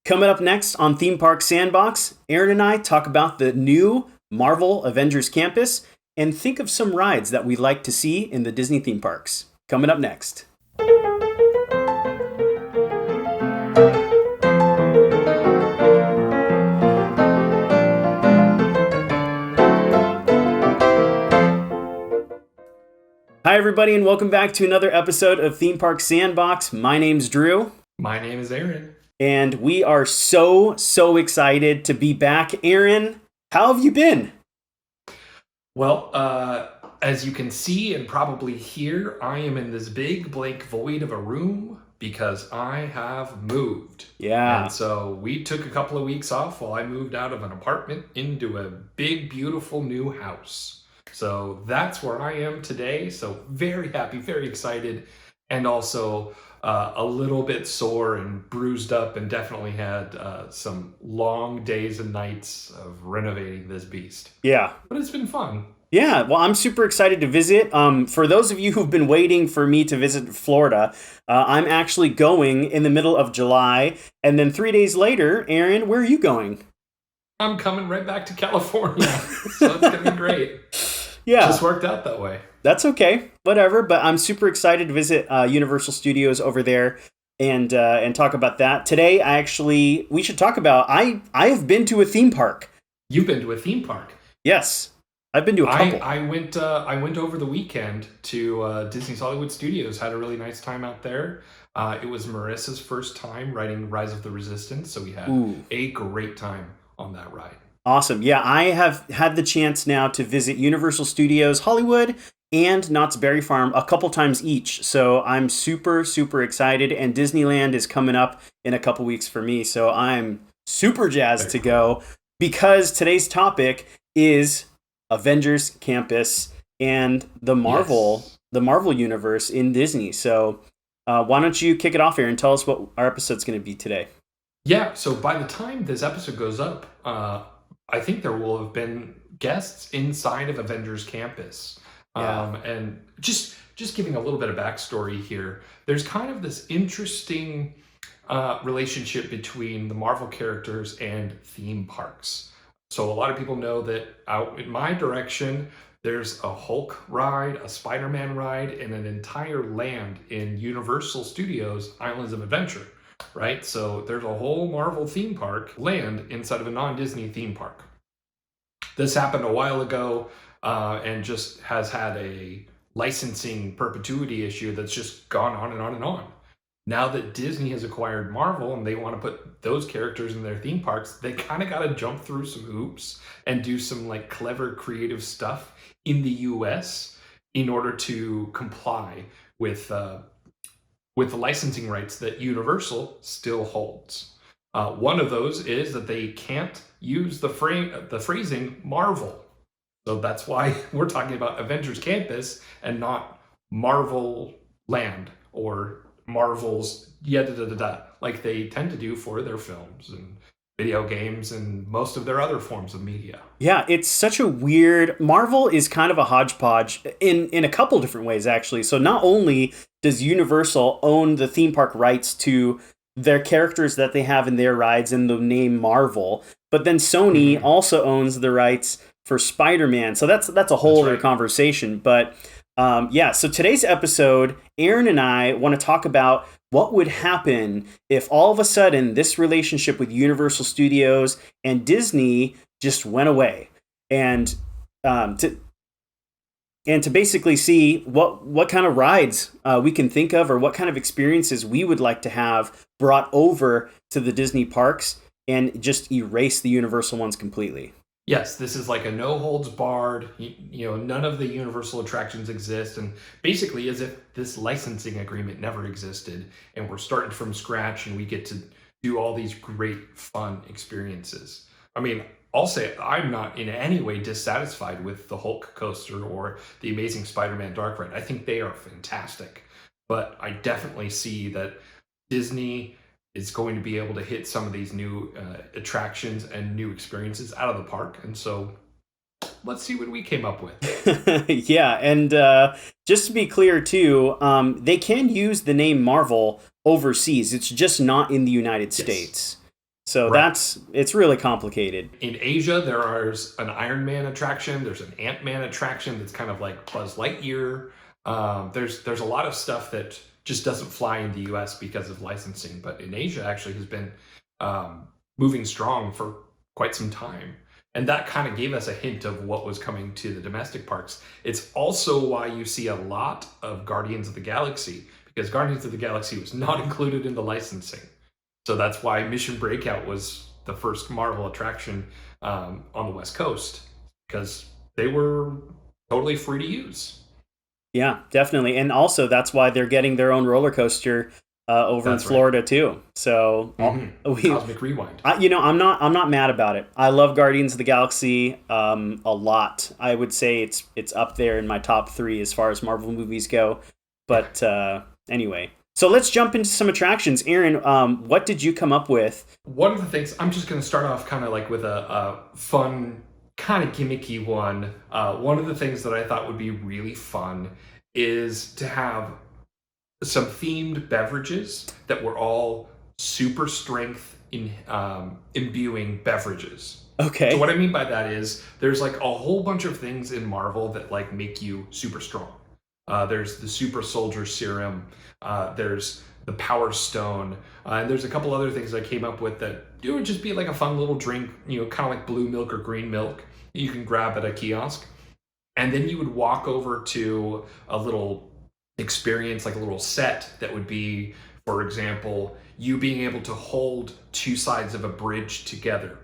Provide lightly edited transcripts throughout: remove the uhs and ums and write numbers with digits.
Coming up next on Theme Park Sandbox, Aaron and I talk about the new Marvel Avengers Campus and think of some rides that we'd like to see in the Disney theme parks. Coming up next. Hi, everybody, and welcome back to another episode of Theme Park Sandbox. My name's Drew. My name is Aaron. And we are so excited to be back. Aaron, how have you been? Well, as you can see and probably hear, I am in this big blank void of a room because I have moved. Yeah. And so we took a couple of weeks off while I moved out of an apartment into a big, beautiful new house. So that's where I am today. So very happy, very excited, and also a little bit sore and bruised up, and definitely had some long days and nights of renovating this beast. Yeah. But it's been fun. Yeah, well, I'm super excited to visit. For those of you who've been waiting for me to visit Florida, I'm actually going in the middle of July. And then 3 days later, Aaron, where are you going? I'm coming right back to California. So it's going to be great. Yeah. Just worked out that way. That's okay. Whatever. But I'm super excited to visit Universal Studios over there and talk about that. Today, we should talk about, I have been to a theme park. You've been to a theme park? Yes. I've been to a couple. I went over the weekend to Disney's Hollywood Studios. Had a really nice time out there. It was Marissa's first time riding Rise of the Resistance, so we had a great time on that ride. Awesome. Yeah, I have had the chance now to visit Universal Studios Hollywood and Knott's Berry Farm a couple times each. So I'm super excited, and Disneyland is coming up in a couple weeks for me. So I'm super jazzed to go because today's topic is Avengers Campus and the Marvel universe in Disney. So why don't you kick it off here and tell us what our episode's going to be today? Yeah, so by the time this episode goes up, I think there will have been guests inside of Avengers Campus. And just giving a little bit of backstory here, there's kind of this interesting relationship between the Marvel characters and theme parks. So a lot of people know that out in my direction, there's a Hulk ride, a Spider-Man ride, and an entire land in Universal Studios Islands of Adventure, right? So there's a whole Marvel theme park land inside of a non-Disney theme park. This happened a while ago and just has had a licensing perpetuity issue that's just gone on and on and on. Now that Disney has acquired Marvel and they want to put those characters in their theme parks, they kind of got to jump through some hoops and do some like clever creative stuff in the US in order to comply with the licensing rights that Universal still holds. One of those is that they can't use the phrasing Marvel. So that's why we're talking about Avengers Campus and not Marvel Land or Marvel's like they tend to do for their films and video games and most of their other forms of media. Yeah, it's such a weird... Marvel is kind of a hodgepodge in a couple different ways, actually. So not only does Universal own the theme park rights to their characters that they have in their rides and the name Marvel, but then Sony also owns the rights for Spider-Man. So that's a whole other conversation. But so today's episode, Aaron and I want to talk about what would happen if all of a sudden this relationship with Universal Studios and Disney just went away, and to basically see what kind of rides we can think of, or what kind of experiences we would like to have brought over to the Disney parks and just erase the Universal ones completely. Yes, this is like a no holds barred, none of the Universal attractions exist, and basically as if this licensing agreement never existed, and we're starting from scratch and we get to do all these great fun experiences. I mean, I'll say I'm not in any way dissatisfied with the Hulk coaster or the Amazing Spider-Man Dark Ride. I think they are fantastic, but I definitely see that Disney is going to be able to hit some of these new attractions and new experiences out of the park. And so let's see what we came up with. Yeah, and just to be clear too, they can use the name Marvel overseas. It's just not in the United States. So Right. it's really complicated. In Asia, there's an Iron Man attraction. There's an Ant Man attraction that's kind of like Buzz Lightyear. There's a lot of stuff that just doesn't fly in the U.S. because of licensing, but in Asia actually has been moving strong for quite some time. And that kind of gave us a hint of what was coming to the domestic parks. It's also why you see a lot of Guardians of the Galaxy, because Guardians of the Galaxy was not included in the licensing. So that's why Mission Breakout was the first Marvel attraction on the West Coast, because they were totally free to use. Yeah, definitely. And also, that's why they're getting their own roller coaster over in That's right. Florida too. So Cosmic Rewind. I'm not mad about it. I love Guardians of the Galaxy a lot. I would say it's up there in my top 3 as far as Marvel movies go. But anyway, so let's jump into some attractions. Aaron, what did you come up with? One of the things, I'm just going to start off kind of like with a fun, kind of gimmicky one. One of the things that I thought would be really fun is to have some themed beverages that were all super strength in imbuing beverages. Okay. So what I mean by that is there's like a whole bunch of things in Marvel that like make you super strong. There's the super soldier serum. There's the power stone. And there's a couple other things I came up with that it would just be like a fun little drink, kind of like blue milk or green milk that you can grab at a kiosk. And then you would walk over to a little experience, like a little set that would be, for example, you being able to hold two sides of a bridge together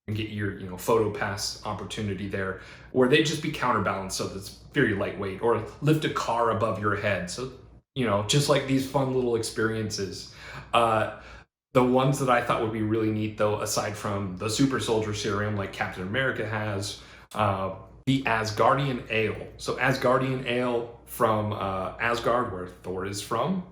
and get your photo pass opportunity there, where they'd just be counterbalanced so that's very lightweight, or lift a car above your head. So just like these fun little experiences. The ones that I thought would be really neat, though, aside from the super soldier serum like Captain America has, the Asgardian ale. So Asgardian ale from Asgard, where Thor is from.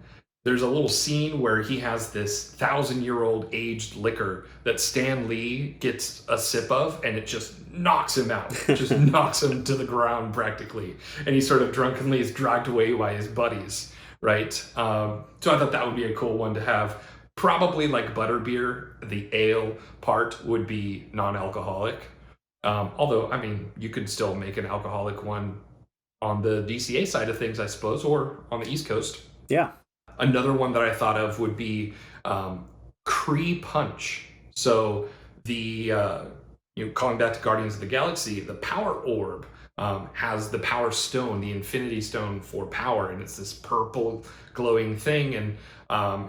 There's a little scene where he has this 1,000-year-old aged liquor that Stan Lee gets a sip of, and it just knocks him out, just knocks him to the ground practically. And he sort of drunkenly is dragged away by his buddies, right? So I thought that would be a cool one to have. Probably like butterbeer, the ale part would be non-alcoholic. Although, I mean, you could still make an alcoholic one on the DCA side of things, I suppose, or on the East Coast. Yeah. Another one that I thought of would be Kree Punch. So the calling back to Guardians of the Galaxy, the Power Orb has the Power Stone, the Infinity Stone for power, and it's this purple glowing thing, and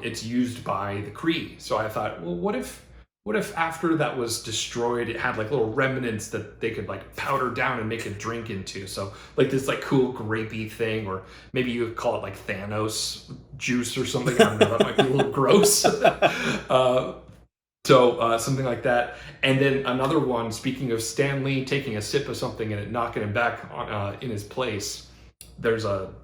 it's used by the Kree. So I thought, well, what if after that was destroyed, it had like little remnants that they could like powder down and make a drink into? So like this like cool grapey thing, or maybe you would call it like Thanos juice or something. I don't know, that might be a little gross. So something like that. And then another one, speaking of Stan Lee taking a sip of something and it knocking him back on, in his place, there's a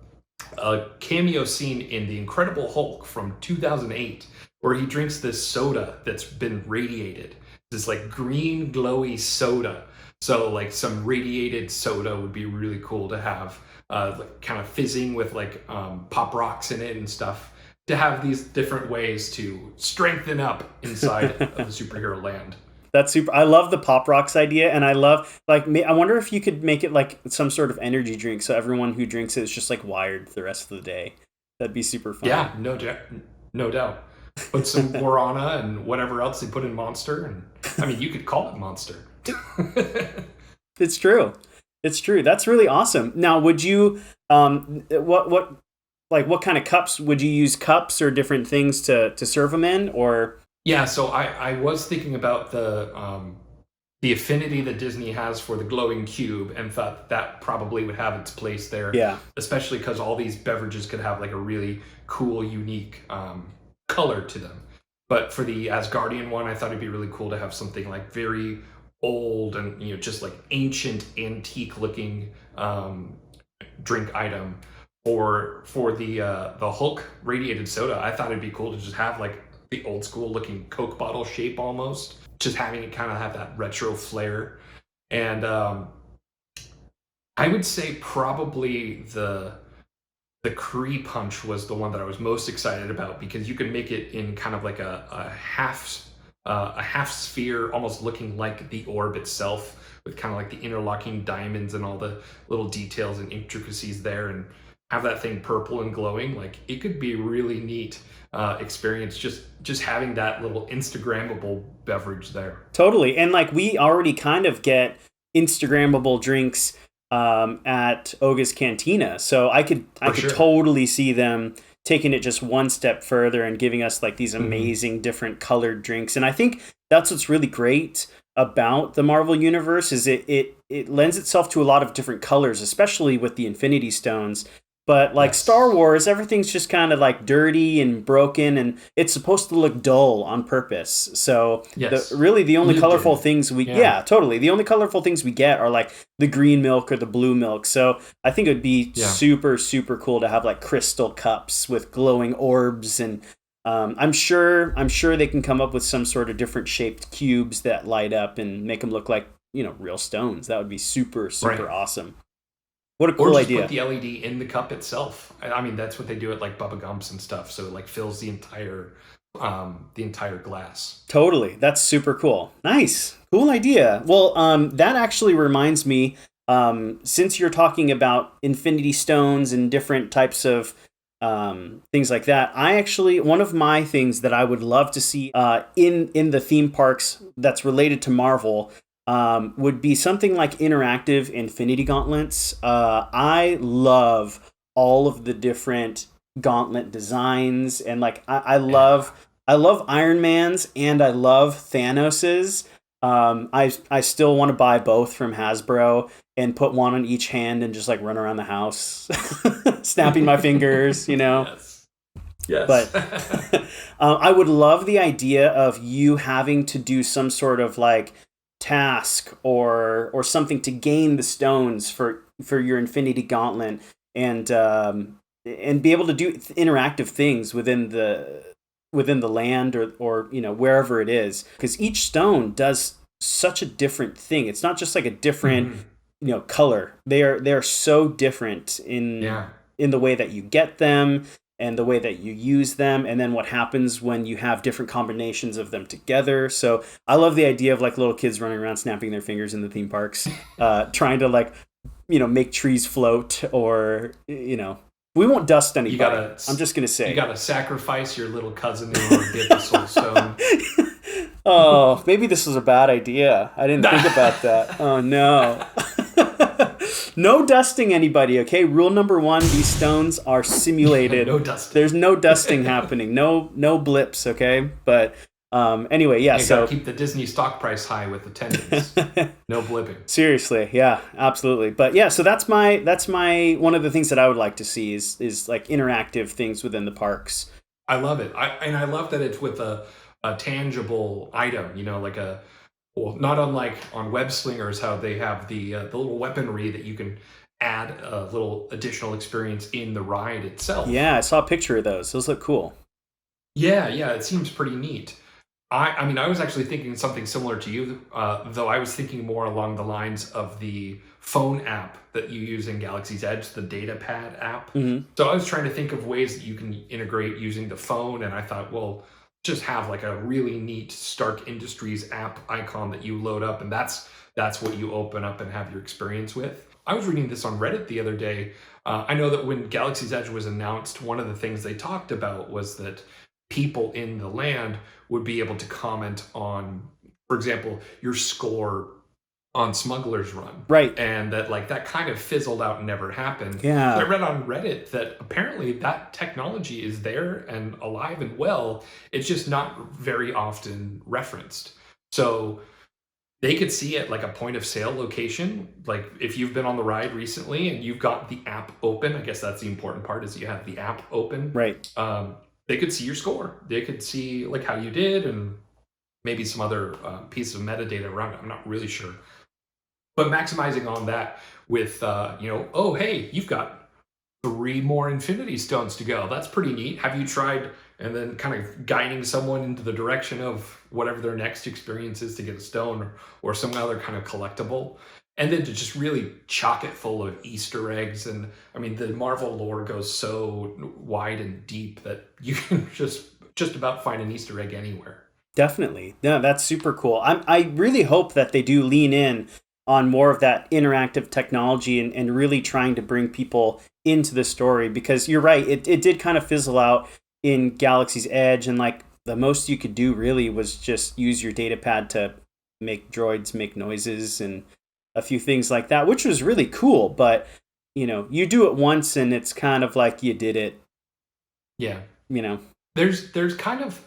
cameo scene in The Incredible Hulk from 2008 where he drinks this soda that's been radiated. This like green glowy soda. So like some radiated soda would be really cool to have, like kind of fizzing with like pop rocks in it and stuff, to have these different ways to strengthen up inside of the superhero land. That's super. I love the Pop Rocks idea, and I love I wonder if you could make it like some sort of energy drink, so everyone who drinks it is just like wired for the rest of the day. That'd be super fun. Yeah, no doubt. Put some guarana and whatever else they put in Monster, and I mean, you could call it Monster. It's true. It's true. That's really awesome. Now, would you what kind of cups would you use? Cups or different things to serve them in, or? Yeah, so I was thinking about the affinity that Disney has for the glowing cube, and thought that probably would have its place there. Yeah. Especially because all these beverages could have like a really cool, unique color to them. But for the Asgardian one, I thought it'd be really cool to have something like very old and just like ancient, antique-looking drink item. Or for the Hulk radiated soda, I thought it'd be cool to just have like the old school looking Coke bottle shape almost, just having it kind of have that retro flair. And I would say probably the Kree Punch was the one that I was most excited about, because you can make it in kind of like a half a half sphere, almost looking like the orb itself, with kind of like the interlocking diamonds and all the little details and intricacies there, and have that thing purple and glowing. Like, it could be really neat experience just having that little Instagrammable beverage there. Totally. And like we already kind of get Instagrammable drinks at Oga's Cantina. So I could totally see them taking it just one step further and giving us like these amazing different colored drinks. And I think that's what's really great about the Marvel universe is it lends itself to a lot of different colors, especially with the Infinity Stones. But like Star Wars, everything's just kind of like dirty and broken, and it's supposed to look dull on purpose. So really the only colorful things the only colorful things we get are like the green milk or the blue milk. So I think it would be super, super cool to have like crystal cups with glowing orbs, and I'm sure they can come up with some sort of different shaped cubes that light up and make them look like, real stones. That would be super, super awesome. What a cool idea. Or just put the LED in the cup itself. I mean, that's what they do at like Bubba Gumps and stuff. So it like fills the entire glass. Totally. That's super cool. Nice. Cool idea. Well, that actually reminds me, since you're talking about Infinity Stones and different types of things like that, one of my things that I would love to see in the theme parks that's related to Marvel would be something like interactive Infinity Gauntlets. I love all of the different gauntlet designs, and like I love Iron Man's and I love Thanos's. I still want to buy both from Hasbro and put one on each hand and just like run around the house, snapping my fingers, Yes. But I would love the idea of you having to do some sort of like task or something to gain the stones for your Infinity Gauntlet, and be able to do interactive things within the land or wherever it is, because each stone does such a different thing. It's not just like a different color. They are so different in the way that you get them and the way that you use them, and then what happens when you have different combinations of them together. So I love the idea of like little kids running around snapping their fingers in the theme parks, trying to like, make trees float, or, we won't dust anybody. I'm just going to say. You got to sacrifice your little cousin in order to get the soul stone. Oh, maybe this was a bad idea. I didn't think about that. Oh, no. No dusting anybody, okay? Rule number 1, these stones are simulated. No dusting. There's no dusting happening. No blips, okay? But anyway, yeah. You gotta keep the Disney stock price high with attendance. No blipping. Seriously, yeah, absolutely. But yeah, so that's my one of the things that I would like to see is like interactive things within the parks. I love it. I love that it's with a tangible item, like not unlike on Web Slingers, how they have the little weaponry that you can add a little additional experience in the ride itself. Yeah, I saw a picture of those. Those look cool. Yeah, it seems pretty neat. I mean, I was actually thinking something similar to you, though I was thinking more along the lines of the phone app that you use in Galaxy's Edge, the data pad app. Mm-hmm. So I was trying to think of ways that you can integrate using the phone, and I thought, well, just have like a really neat Stark Industries app icon that you load up, and that's what you open up and have your experience with. I was reading this on Reddit the other day. I know that when Galaxy's Edge was announced, one of the things they talked about was that people in the land would be able to comment on, for example, your score on Smuggler's Run. Right. And that kind of fizzled out and never happened. Yeah. I read on Reddit that apparently that technology is there and alive and well. It's just not very often referenced. So they could see at like a point of sale location, like if you've been on the ride recently and you've got the app open, I guess that's the important part, is you have the app open. Right. They could see your score. They could see like how you did and maybe some other pieces of metadata around it. I'm not really sure. But maximizing on that with, oh, hey, you've got 3 more Infinity Stones to go. That's pretty neat. Have you tried? And then kind of guiding someone into the direction of whatever their next experience is to get a stone or some other kind of collectible. And then to just really chock it full of Easter eggs. And I mean, the Marvel lore goes so wide and deep that you can just about find an Easter egg anywhere. Definitely. Yeah, that's super cool. I really hope that they do lean in on more of that interactive technology and really trying to bring people into the story because you're right, it did kind of fizzle out in Galaxy's Edge and like the most you could do really was just use your data pad to make droids make noises and a few things like that, which was really cool, but you do it once and it's kind of like you did it, Yeah. you know. There's kind of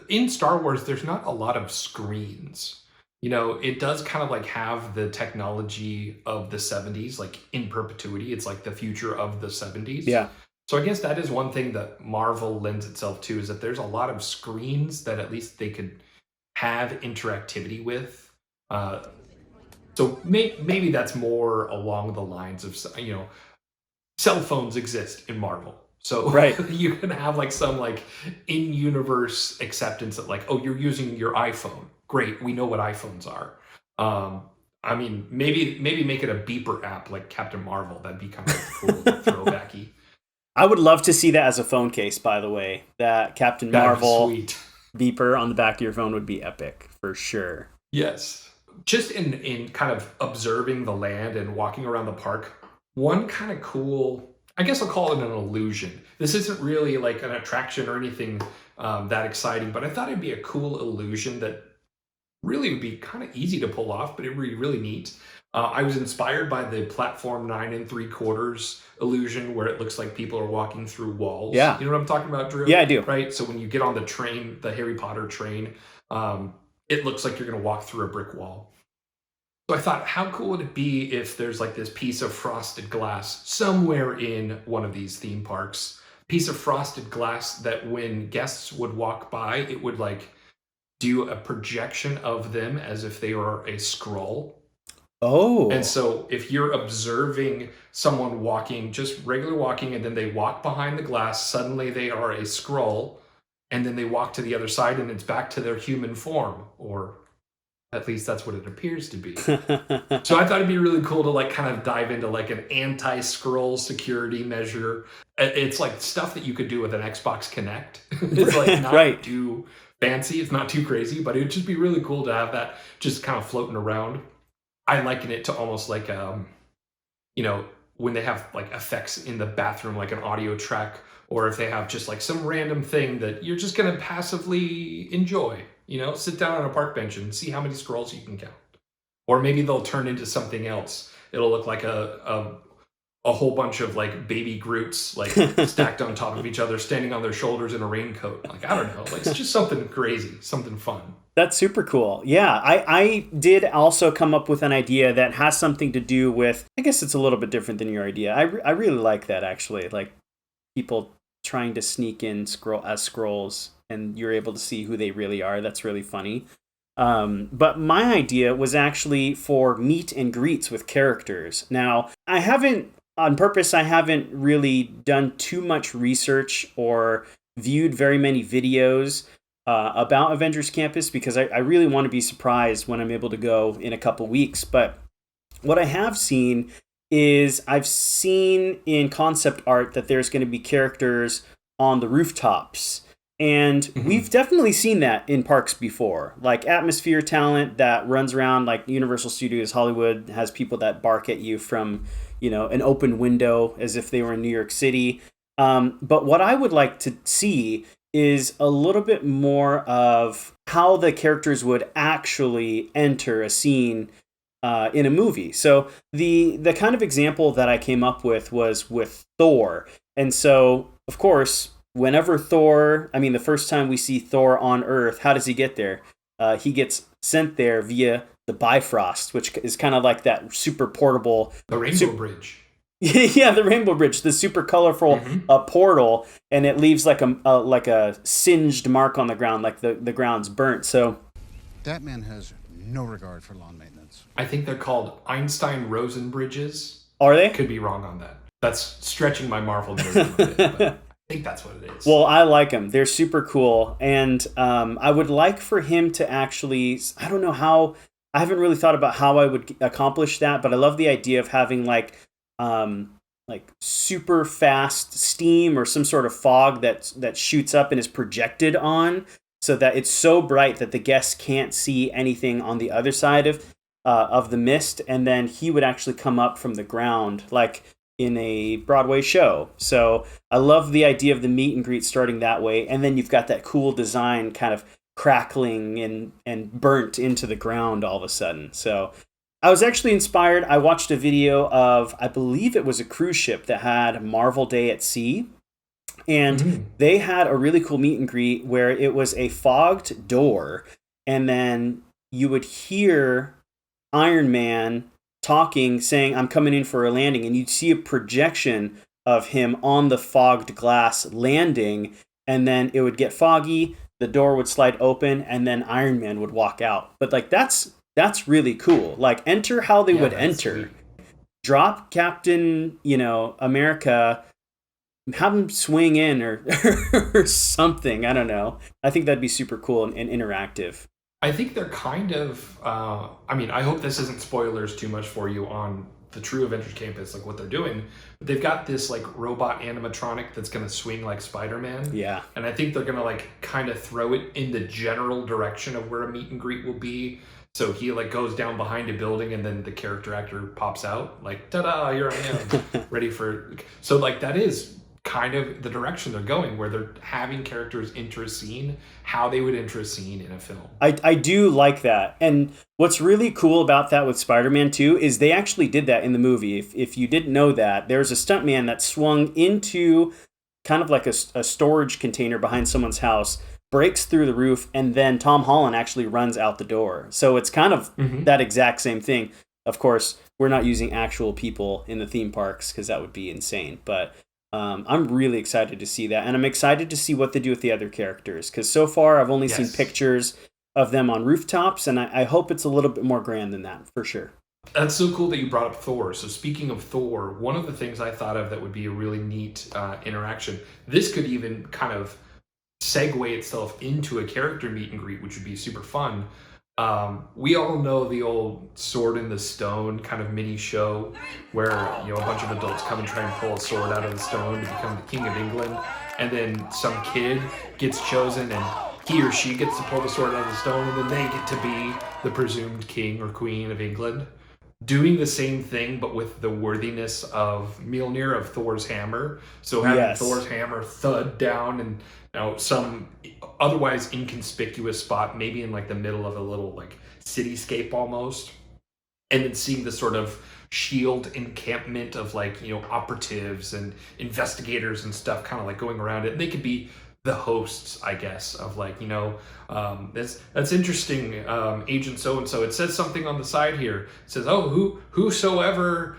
in Star Wars there's not a lot of screens. It does kind of like have the technology of the 70s like in perpetuity. It's like the future of the 70s. Yeah. So I guess that is one thing that Marvel lends itself to is that there's a lot of screens that at least they could have interactivity with. So maybe that's more along the lines of cell phones exist in Marvel. So Right. you can have like some like in-universe acceptance that like, oh, you're using your iPhone. Great, we know what iPhones are. I mean, maybe make it a beeper app like Captain Marvel. That'd be kind of cool, throwbacky. I would love to see that as a phone case, by the way. That Captain Marvel sweet beeper on the back of your phone would be epic, for sure. Yes. Just in kind of observing the land and walking around the park, one kind of cool, I guess I'll call it an illusion. This isn't really like an attraction or anything that exciting, but I thought it'd be a cool illusion that really would be kind of easy to pull off, but it'd be really neat. I was inspired by the platform 9 3/4 illusion where it looks like people are walking through walls. Yeah. You know what I'm talking about, Drew? Yeah, I do. Right? So when you get on the train, the Harry Potter train, it looks like you're going to walk through a brick wall. So I thought, how cool would it be if there's like this piece of frosted glass somewhere in one of these theme parks, piece of frosted glass that when guests would walk by, it would like do a projection of them as if they were a scroll. Oh. And so if you're observing someone walking, just regular walking, and then they walk behind the glass, suddenly they are a scroll, and then they walk to the other side and it's back to their human form, or at least that's what it appears to be. So I thought it'd be really cool to like kind of dive into like an anti-scroll security measure. It's like stuff that you could do with an Xbox Connect. It's like not right. too fancy, it's not too crazy, but it would just be really cool to have that just kind of floating around. I liken it to almost like when they have like effects in the bathroom, like an audio track, or if they have just like some random thing that you're just going to passively enjoy, sit down on a park bench and see how many scrolls you can count. Or maybe they'll turn into something else. It'll look like a whole bunch of like baby Groots like stacked on top of each other, standing on their shoulders in a raincoat. Like, I don't know, like it's just something crazy, something fun. That's super cool. Yeah, I did also come up with an idea that has something to do with, I guess it's a little bit different than your idea. I really like that actually, like people trying to sneak in scrolls and you're able to see who they really are. That's really funny. But my idea was actually for meet and greets with characters. Now, I haven't really done too much research or viewed very many videos about Avengers Campus because I really want to be surprised when I'm able to go in a couple weeks. But what I have seen is I've seen in concept art that there's going to be characters on the rooftops. And we've definitely seen that in parks before, like atmosphere talent that runs around, like Universal Studios Hollywood has people that bark at you from, an open window as if they were in New York City. But what I would like to see is a little bit more of how the characters would actually enter a scene in a movie. So the kind of example that I came up with was with Thor. And so, of course, whenever the first time we see Thor on Earth, how does he get there? He gets sent there via the Bifrost, which is kind of like that super portable... The Rainbow Bridge. Yeah, the Rainbow Bridge, the super colorful portal, and it leaves like a singed mark on the ground, like the ground's burnt. So that man has no regard for lawn maintenance. I think they're called Einstein-Rosen bridges. Are they? Could be wrong on that. That's stretching my Marvel nerd a bit, but I think that's what it is. Well, I like them. They're super cool, and I would like for him to actually. I don't know how. I haven't really thought about how I would accomplish that, but I love the idea of having like super fast steam or some sort of fog that shoots up and is projected on so that it's so bright that the guests can't see anything on the other side of the mist, and then he would actually come up from the ground like in a Broadway show. So I love the idea of the meet and greet starting that way, and then you've got that cool design kind of crackling and burnt into the ground all of a sudden. So I was actually inspired. I watched a video of, I believe it was a cruise ship that had Marvel Day at Sea, and they had a really cool meet and greet where it was a fogged door, and then you would hear Iron Man talking, saying, "I'm coming in for a landing," and you'd see a projection of him on the fogged glass landing, and then it would get foggy, the door would slide open, and then Iron Man would walk out. But like that's really cool. Like, enter how they would enter. Sweet. Drop Captain, America, have him swing in or or something. I don't know. I think that'd be super cool and interactive. I think they're kind of, I hope this isn't spoilers too much for you on the true Avengers Campus, like what they're doing. But they've got this like robot animatronic that's going to swing like Spider-Man. Yeah. And I think they're going to like kind of throw it in the general direction of where a meet and greet will be. So he like goes down behind a building and then the character actor pops out like, ta-da, here I am, ready for... So like that is kind of the direction they're going, where they're having characters enter a scene how they would enter a scene in a film. I do like that. And what's really cool about that with Spider-Man 2 is they actually did that in the movie. If you didn't know that, there's a stuntman that swung into kind of like a storage container behind someone's house, breaks through the roof, and then Tom Holland actually runs out the door. So it's kind of that exact same thing. Of course, we're not using actual people in the theme parks because that would be insane. But I'm really excited to see that. And I'm excited to see what they do with the other characters. Because so far, I've only seen pictures of them on rooftops. And I hope it's a little bit more grand than that, for sure. That's so cool that you brought up Thor. So speaking of Thor, one of the things I thought of that would be a really neat interaction, this could even kind of segue itself into a character meet and greet, which would be super fun. We all know the old Sword in the Stone kind of mini show where, a bunch of adults come and try and pull a sword out of the stone to become the King of England. And then some kid gets chosen and he or she gets to pull the sword out of the stone, and then they get to be the presumed king or queen of England. Doing the same thing, but with the worthiness of Mjolnir, of Thor's hammer. So having Thor's hammer thud down and some otherwise inconspicuous spot, maybe in like the middle of a little like cityscape almost, and then seeing the sort of shield encampment of like operatives and investigators and stuff kind of like going around it. And they could be the hosts, I guess, of like that's interesting, Agent so and so. It says something on the side here. It says, whosoever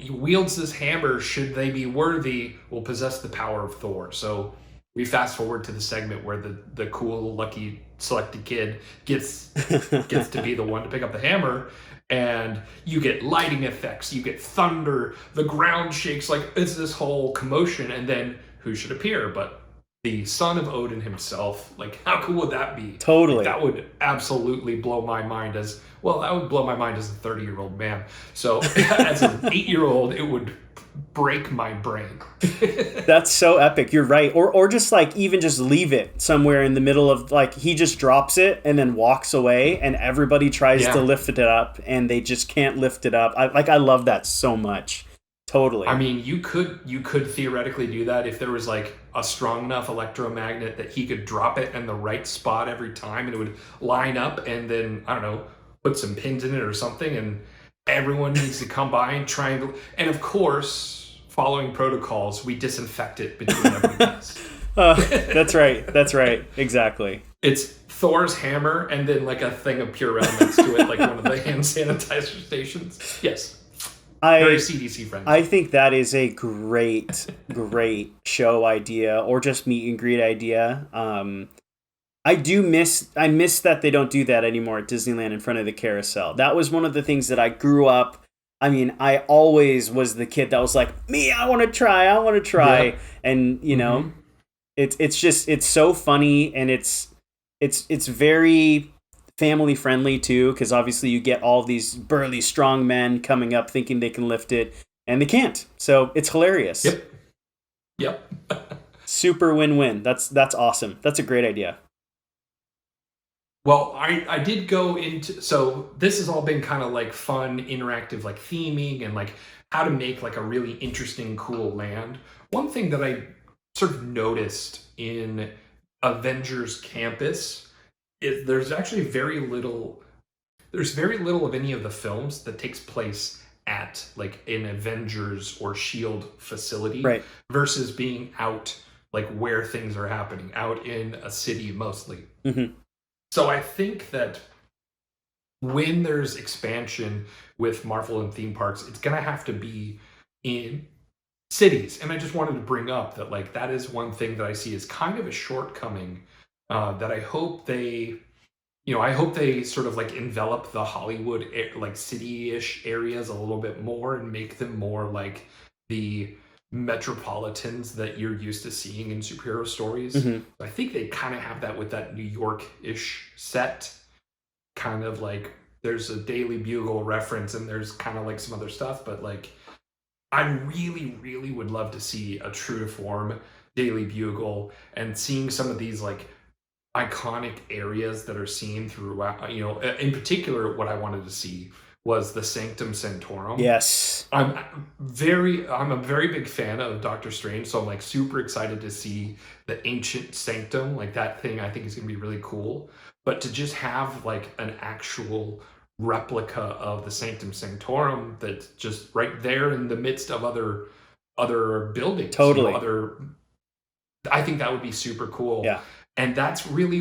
wields this hammer, should they be worthy, will possess the power of Thor. So we fast forward to the segment where the cool, lucky, selected kid gets to be the one to pick up the hammer, and you get lighting effects, you get thunder, the ground shakes, like it's this whole commotion, and then who should appear but the son of Odin himself. Like, how cool would that be? Totally. Like, that would absolutely blow my mind as a 30-year-old man. So as an 8-year-old, it would break my brain. That's so epic. You're right. Or just like even just leave it somewhere in the middle of like, he just drops it and then walks away and everybody tries to lift it up and they just can't lift it up. I love that so much. Totally. I mean, you could theoretically do that if there was like a strong enough electromagnet that he could drop it in the right spot every time and it would line up, and then, I don't know, put some pins in it or something, and everyone needs to come by and triangle. And of course, following protocols, we disinfect it between every guest. That's right. Exactly. It's Thor's hammer and then like a thing of pure elements to it, like one of the hand sanitizer stations. Yes. Very CDC friendly. I think that is a great show idea, or just meet and greet idea. I miss that they don't do that anymore at Disneyland in front of the carousel. That was one of the things that I grew up. I mean, I always was the kid that was like, I want to try. Yeah. And it's so funny, and it's very family friendly too, because obviously you get all these burly strong men coming up thinking they can lift it and they can't, so it's hilarious. Yep. Super win-win. That's awesome. That's a great idea. Well, I did go into, so this has all been kind of like fun, interactive, like theming and like how to make like a really interesting, cool land. One thing that I sort of noticed in Avengers Campus is there's very little of any of the films that takes place at like an Avengers or Shield facility Right. versus being out like where things are happening, out in a city mostly. Mm-hmm. So I think that when there's expansion with Marvel and theme parks, it's gonna have to be in cities. And I just wanted to bring up that like that is one thing that I see as kind of a shortcoming that I hope they, I hope they sort of like envelop the Hollywood like city-ish areas a little bit more and make them more like the metropolitans that you're used to seeing in superhero stories. Mm-hmm. I think they kind of have that with that New York-ish set. Kind of like there's a Daily Bugle reference and there's kind of like some other stuff, but like I really, really would love to see a true to form Daily Bugle and seeing some of these like iconic areas that are seen throughout. In particular, what I wanted to see was the Sanctum Sanctorum. Yes. I'm a very big fan of Doctor Strange, so I'm like super excited to see the ancient sanctum. Like that thing I think is going to be really cool. But to just have like an actual replica of the Sanctum Sanctorum that's just right there in the midst of other buildings. Totally. I think that would be super cool. Yeah. And that's really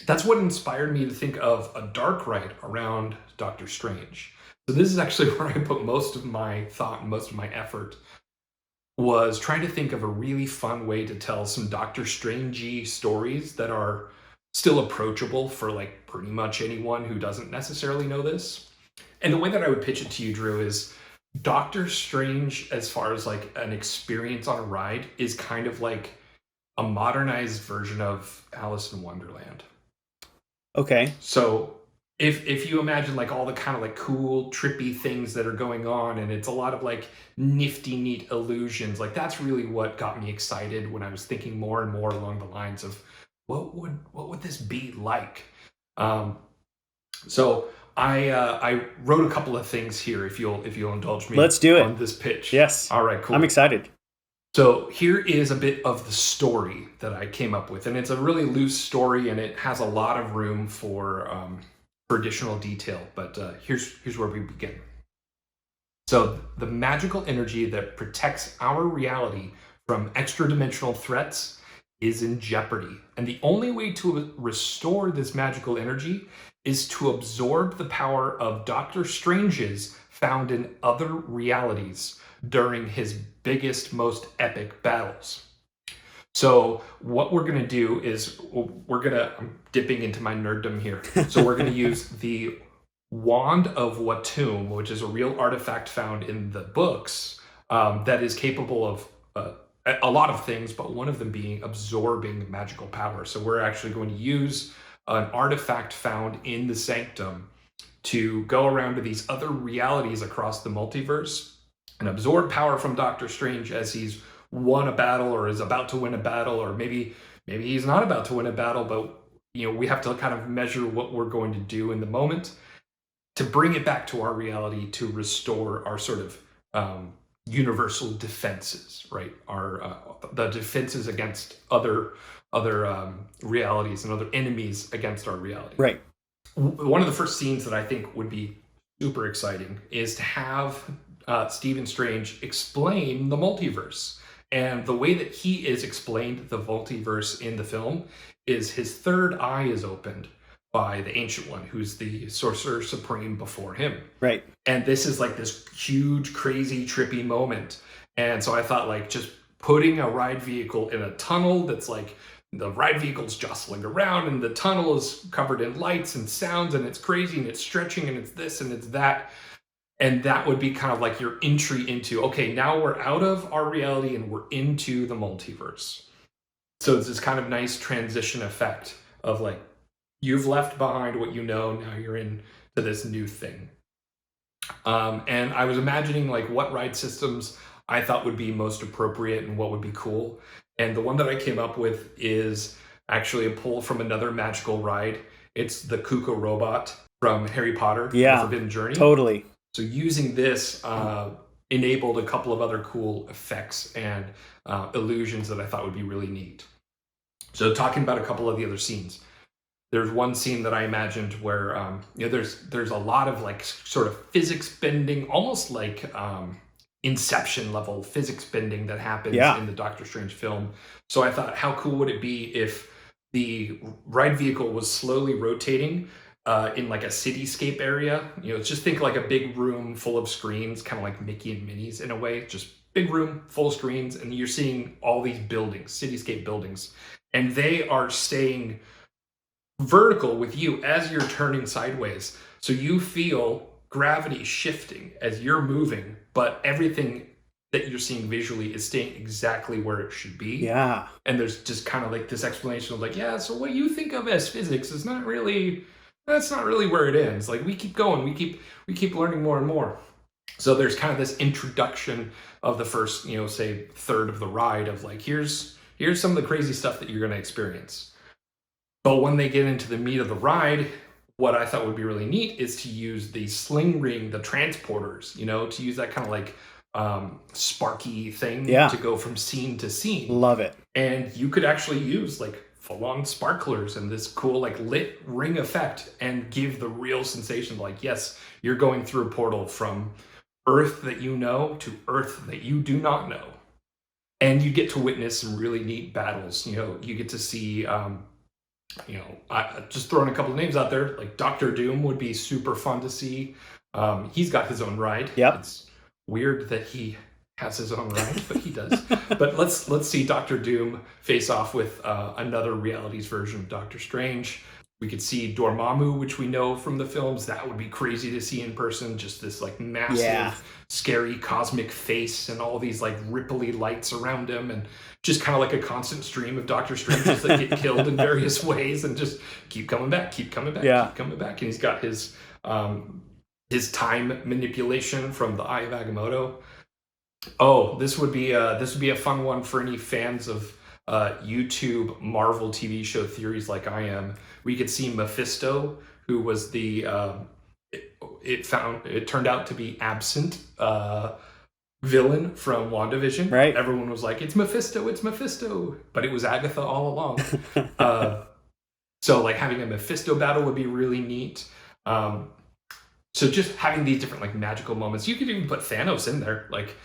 that's what inspired me to think of a dark ride around Doctor Strange. So this is actually where I put most of my thought and most of my effort, was trying to think of a really fun way to tell some Doctor Strangey stories that are still approachable for like pretty much anyone who doesn't necessarily know this. And the way that I would pitch it to you, Drew, is Doctor Strange, as far as like an experience on a ride, is kind of like a modernized version of Alice in Wonderland. Okay. So if you imagine like all the kind of like cool trippy things that are going on, and it's a lot of like nifty neat illusions, like that's really what got me excited when I was thinking more and more along the lines of what would this be like. So I wrote a couple of things here, if you'll indulge me. Let's do it on this pitch. Yes. All right, cool. I'm excited. So here is a bit of the story that I came up with, and it's a really loose story, and it has a lot of room for additional detail. But here's where we begin. So the magical energy that protects our reality from extra-dimensional threats is in jeopardy, and the only way to restore this magical energy is to absorb the power of Doctor Strange's found in other realities during his biggest, most epic battles. So what we're going to do is I'm dipping into my nerddom here. So we're going to use the Wand of Watum, which is a real artifact found in the books that is capable of a lot of things, but one of them being absorbing magical power. So we're actually going to use an artifact found in the Sanctum to go around to these other realities across the multiverse and absorb power from Doctor Strange as he's won a battle or is about to win a battle, or maybe he's not about to win a battle, but we have to kind of measure what we're going to do in the moment to bring it back to our reality to restore our sort of universal defenses, right? Our the defenses against other realities and other enemies against our reality. Right. One of the first scenes that I think would be super exciting is to have Stephen Strange explain the multiverse. And the way that he is explained the multiverse in the film is his third eye is opened by the Ancient One, who's the Sorcerer Supreme before him. Right. And this is like this huge, crazy, trippy moment. And so I thought like just putting a ride vehicle in a tunnel that's like the ride vehicle's jostling around and the tunnel is covered in lights and sounds and it's crazy and it's stretching and it's this and it's that. And that would be kind of like your entry into, okay, now we're out of our reality and we're into the multiverse. So it's this kind of nice transition effect of like, you've left behind what you know, now you're into this new thing. And I was imagining like what ride systems I thought would be most appropriate and what would be cool. And the one that I came up with is actually a pull from another magical ride. It's the Kuko robot from Harry Potter, Yeah, The Forbidden Journey. totally. So using this enabled a couple of other cool effects and illusions that I thought would be really neat. So talking about a couple of the other scenes, there's one scene that I imagined where there's a lot of like sort of physics bending, almost like Inception level physics bending that happens in the Doctor Strange film. So I thought, how cool would it be if the ride vehicle was slowly rotating in like a cityscape area? Just think like a big room full of screens, kind of like Mickey and Minnie's in a way, just big room full of screens, and you're seeing all these buildings, cityscape buildings, and they are staying vertical with you as you're turning sideways. So you feel gravity shifting as you're moving, but everything that you're seeing visually is staying exactly where it should be. Yeah. And there's just kind of like this explanation of like, yeah, so what you think of as physics is not really, that's not really where it ends. Like we keep going, we keep learning more and more. So there's kind of this introduction of the first, say third of the ride of like, here's some of the crazy stuff that you're going to experience. But when they get into the meat of the ride, what I thought would be really neat is to use the sling ring, the transporters, to use that kind of like sparky thing to go from scene to scene. Love it. And you could actually use like full-on sparklers and this cool like lit ring effect and give the real sensation of like, yes, you're going through a portal from Earth that you know to Earth that you do not know. And you get to witness some really neat battles. You get to see just throwing a couple of names out there, like Doctor Doom would be super fun to see. He's got his own ride. Yep. It's weird that he has his own ride, but he does. But let's see Doctor Doom face off with another realities version of Doctor Strange. We could see Dormammu, which we know from the films. That would be crazy to see in person. Just this like massive, scary cosmic face and all these like ripply lights around him, and just kind of like a constant stream of Doctor Stranges that get killed in various ways and just keep coming back, keep coming back. And he's got his time manipulation from the Eye of Agamotto. Oh, this would be a fun one for any fans of YouTube Marvel TV show theories like I am. We could see Mephisto, who was the it turned out to be absent villain from WandaVision. Right. Everyone was like, it's Mephisto, but it was Agatha all along. So like having a Mephisto battle would be really neat. So just having these different like magical moments. You could even put Thanos in there, like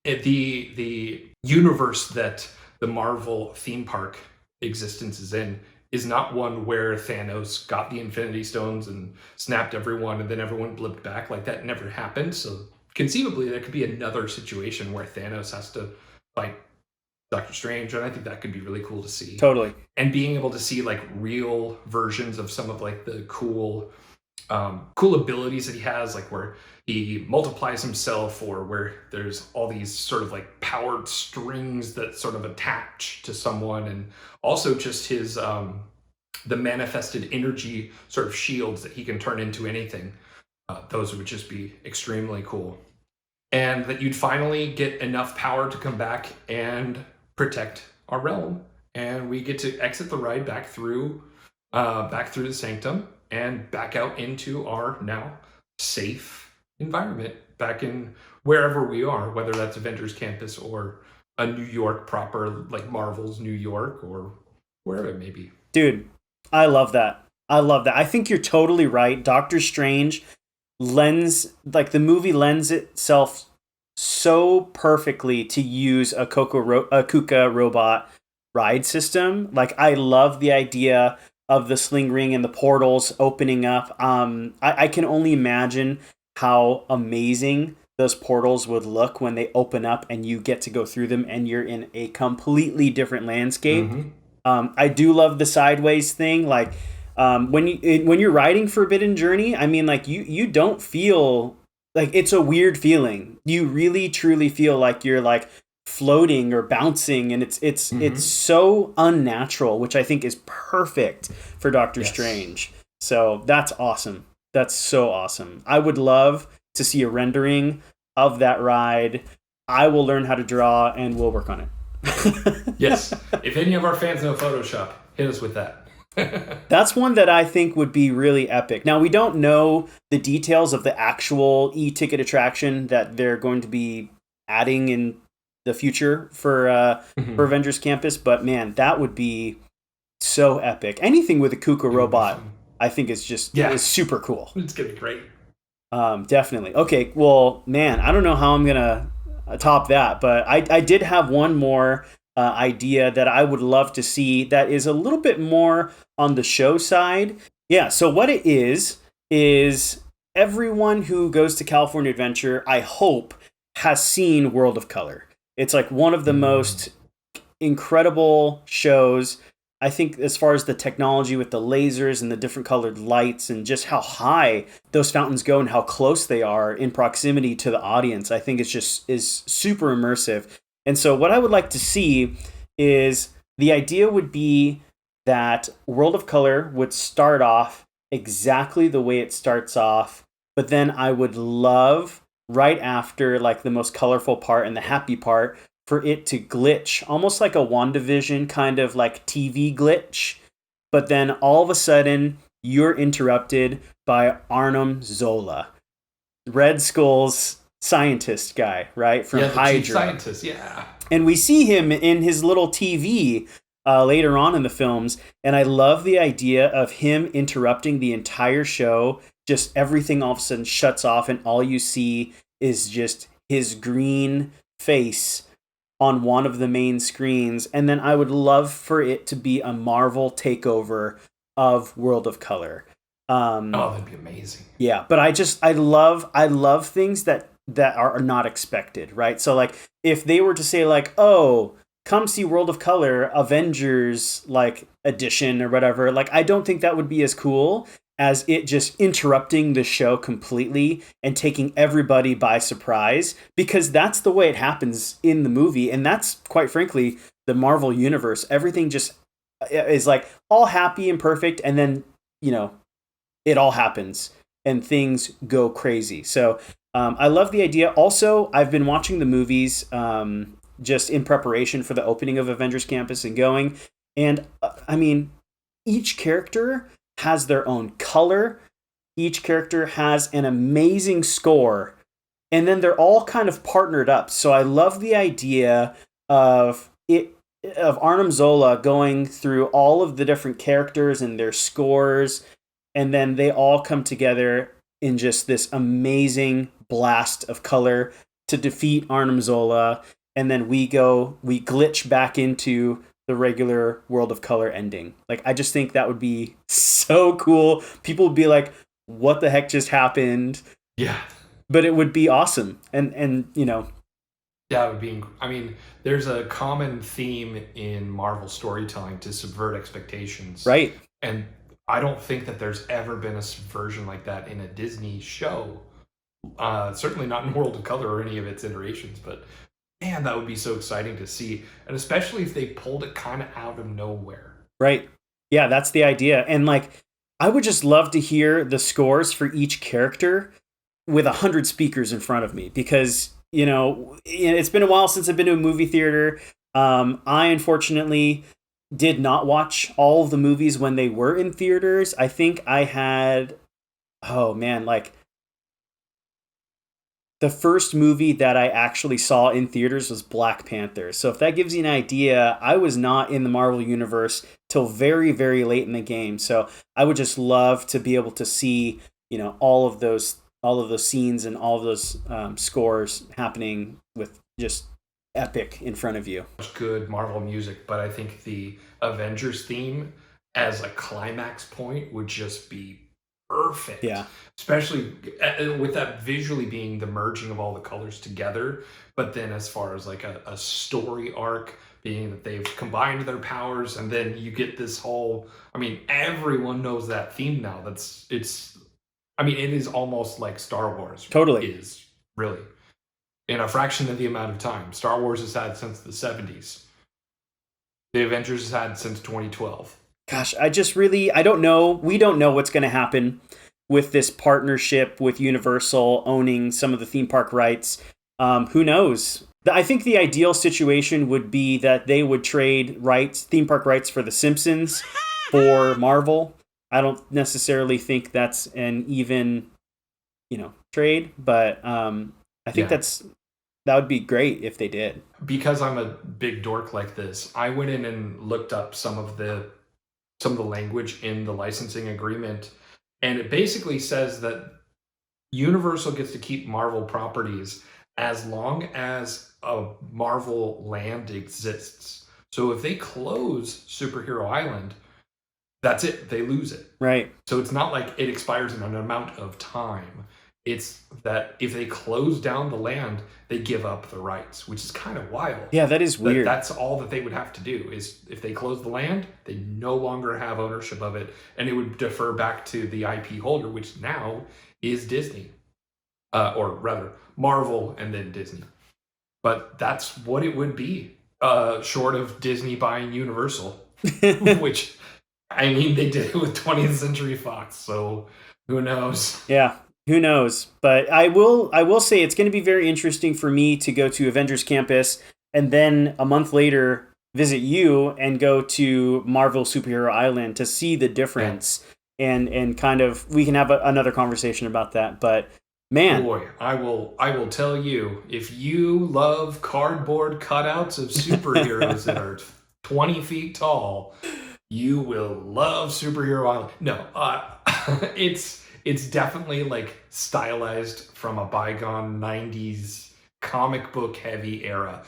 the universe that the Marvel theme park existence is in is not one where Thanos got the Infinity Stones and snapped everyone and then everyone blipped back. Like that never happened. So conceivably there could be another situation where Thanos has to fight Doctor Strange, and I think that could be really cool to see. Totally. And being able to see like real versions of some of like the cool abilities that he has, like where he multiplies himself, or where there's all these sort of like powered strings that sort of attach to someone, and also just his the manifested energy sort of shields that he can turn into anything. Those would just be extremely cool. And that you'd finally get enough power to come back and protect our realm, and we get to exit the ride back through the sanctum and back out into our now safe environment, back in wherever we are, whether that's Avengers Campus or a New York proper, like Marvel's New York, or wherever it may be. Dude, I love that. I think you're totally right. Doctor Strange the movie lends itself so perfectly to use a Kuka robot ride system. Like, I love the idea of the sling ring and the portals opening up. I can only imagine how amazing those portals would look when they open up and you get to go through them and you're in a completely different landscape. Mm-hmm. I do love the sideways thing. Like, when you're riding Forbidden Journey, I mean, like you don't feel like it's a weird feeling. You really truly feel like you're like floating or bouncing, and it's so unnatural, which I think is perfect for Doctor Strange. So that's awesome. That's so awesome. I would love to see a rendering of that ride. I will learn how to draw and we'll work on it. Yes. If any of our fans know Photoshop, Hit us with that. That's one that I think would be really epic. Now, we don't know the details of the actual e-ticket attraction that they're going to be adding in the future for Avengers Campus, but man, that would be so epic. Anything with a Kuka robot, I think is just is super cool. It's gonna be great. Definitely. Okay, well, man, I don't know how I'm gonna top that, but I did have one more idea that I would love to see that is a little bit more on the show side. Yeah, so what it is everyone who goes to California Adventure, I hope, has seen World of Color. It's like one of the most incredible shows. I think as far as the technology with the lasers and the different colored lights and just how high those fountains go and how close they are in proximity to the audience, I think is super immersive. And so what I would like to see is the idea would be that World of Color would start off exactly the way it starts off, but then I would love right after like the most colorful part and the happy part for it to glitch, almost like a WandaVision kind of like TV glitch. But then all of a sudden, you're interrupted by Arnim Zola, Red Skull's scientist guy, right? From Hydra. Chief scientist, yeah. And we see him in his little TV later on in the films. And I love the idea of him interrupting the entire show. Just everything all of a sudden shuts off and all you see is just his green face on one of the main screens. And then I would love for it to be a Marvel takeover of World of Color. That'd be amazing. Yeah, but I love things that are not expected, right? So like if they were to say like, oh, come see World of Color Avengers like edition or whatever, like I don't think that would be as cool as it just interrupting the show completely and taking everybody by surprise, because that's the way it happens in the movie. And that's quite frankly, the Marvel universe. Everything just is like all happy and perfect. And then, it all happens and things go crazy. So I love the idea. Also, I've been watching the movies just in preparation for the opening of Avengers Campus and going. And I mean, each character has their own color. Each character has an amazing score. And then they're all kind of partnered up. So I love the idea of Arnim Zola going through all of the different characters and their scores. And then they all come together in just this amazing blast of color to defeat Arnim Zola. And then we glitch back into the regular World of Color ending. Like, I just think that would be so cool. People would be like, what the heck just happened? Yeah. But it would be awesome. And Yeah, it would be, there's a common theme in Marvel storytelling to subvert expectations. Right. And I don't think that there's ever been a subversion like that in a Disney show. Certainly not in World of Color or any of its iterations, but man, that would be so exciting to see. And especially if they pulled it kind of out of nowhere. Right. Yeah, that's the idea. And like, I would just love to hear the scores for each character with 100 speakers in front of me, because, it's been a while since I've been to a movie theater. I unfortunately did not watch all of the movies when they were in theaters. I think I had, the first movie that I actually saw in theaters was Black Panther. So if that gives you an idea, I was not in the Marvel universe till very, very late in the game. So I would just love to be able to see, all of those scenes and all of those scores happening with just epic in front of you. Good Marvel music, but I think the Avengers theme as a climax point would just be perfect. Yeah. Especially with that visually being the merging of all the colors together. But then as far as like a story arc being that they've combined their powers, and then you get this whole, everyone knows that theme now. It is almost like Star Wars. Totally. Is really in a fraction of the amount of time. Star Wars has had since the 70s. The Avengers has had since 2012. Gosh, I don't know. We don't know what's going to happen with this partnership with Universal owning some of the theme park rights. Who knows? I think the ideal situation would be that they would trade theme park rights for The Simpsons for Marvel. I don't necessarily think that's an even, trade, but I think that would be great if they did. Because I'm a big dork like this, I went in and looked up some of the language in the licensing agreement, and it basically says that Universal gets to keep Marvel properties as long as a Marvel land exists. So if they close Superhero Island, that's it. They lose it. Right. So it's not like it expires in an amount of time. It's that if they close down the land, they give up the rights, which is kind of wild. Yeah, that is weird. That's all that they would have to do is if they close the land, they no longer have ownership of it, and it would defer back to the IP holder, which now is Disney. Or rather, Marvel and then Disney. But that's what it would be, short of Disney buying Universal, which, I mean, they did it with 20th Century Fox, so who knows? Yeah, who knows? But I will say it's going to be very interesting for me to go to Avengers Campus and then a month later visit you and go to Marvel Superhero Island to see the difference. Yeah. And kind of, we can have another conversation about that, but man, boy, I will tell you, if you love cardboard cutouts of superheroes that are 20 feet tall, you will love Superhero Island. No, it's definitely like stylized from a bygone 90s comic book heavy era.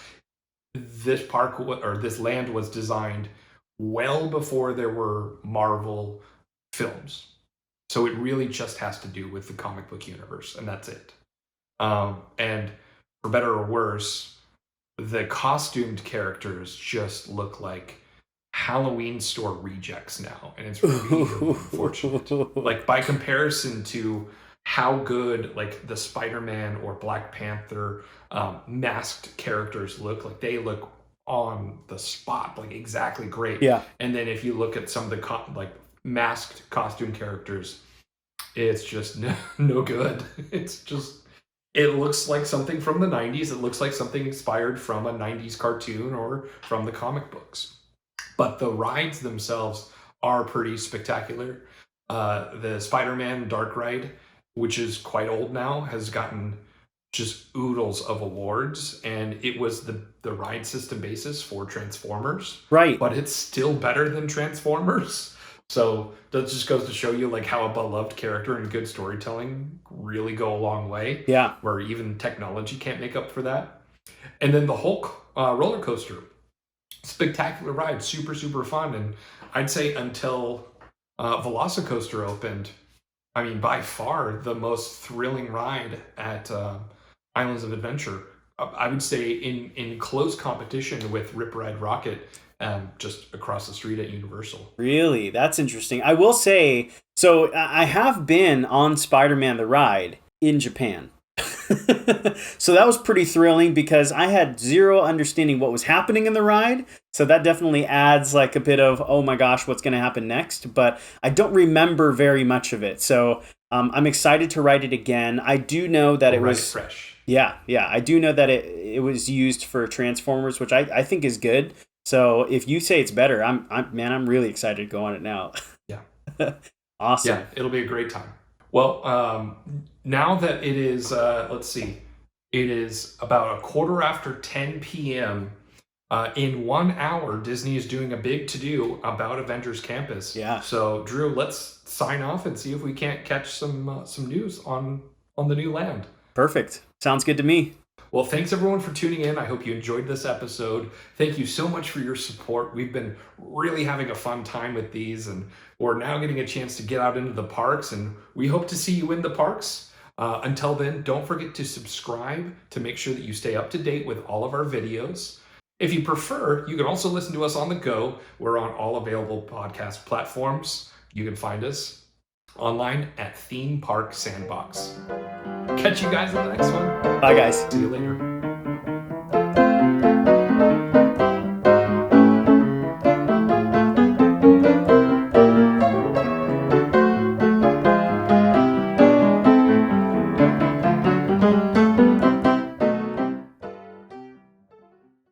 This park or this land was designed well before there were Marvel films. So it really just has to do with the comic book universe, and that's it. And for better or worse, the costumed characters just look like Halloween store rejects now, and it's really unfortunate. Like, by comparison to how good like the Spider-Man or Black Panther masked characters look, like they look on the spot, like exactly great. Yeah. And then if you look at some of the masked costume characters, it's just no good. It's just, it looks like something from the 90s. It looks like something inspired from a 90s cartoon or from the comic books. But the rides themselves are pretty spectacular. The Spider-Man Dark Ride, which is quite old now, has gotten just oodles of awards, and it was the ride system basis for Transformers. Right. But it's still better than Transformers. So that just goes to show you like how a beloved character and good storytelling really go a long way. Yeah. Where even technology can't make up for that. And then the Hulk roller coaster, spectacular ride, super, super fun. And I'd say until Velocicoaster opened, I mean, by far the most thrilling ride at Islands of Adventure. I would say in close competition with Rip Ride Rocket, just across the street at Universal. Really? That's interesting. I will say, so I have been on Spider-Man the ride in Japan. So that was pretty thrilling because I had zero understanding what was happening in the ride. So that definitely adds like a bit of, oh my gosh, what's going to happen next? But I don't remember very much of it. So I'm excited to ride it again. I do know that it was fresh. Yeah. I do know that it was used for Transformers, which I think is good. So if you say it's better, I'm really excited to go on it now. Yeah. Awesome. Yeah, it'll be a great time. Well, now that it is, let's see, it is about 10 p.m. In 1 hour, Disney is doing a big to-do about Avengers Campus. Yeah. So, Drew, let's sign off and see if we can't catch some news on the new land. Perfect. Sounds good to me. Well, thanks everyone for tuning in. I hope you enjoyed this episode. Thank you so much for your support. We've been really having a fun time with these, and we're now getting a chance to get out into the parks, and we hope to see you in the parks. Until then, don't forget to subscribe to make sure that you stay up to date with all of our videos. If you prefer, you can also listen to us on the go. We're on all available podcast platforms. You can find us online at Theme Park Sandbox. Catch you guys in the next one. Bye, guys. See you later.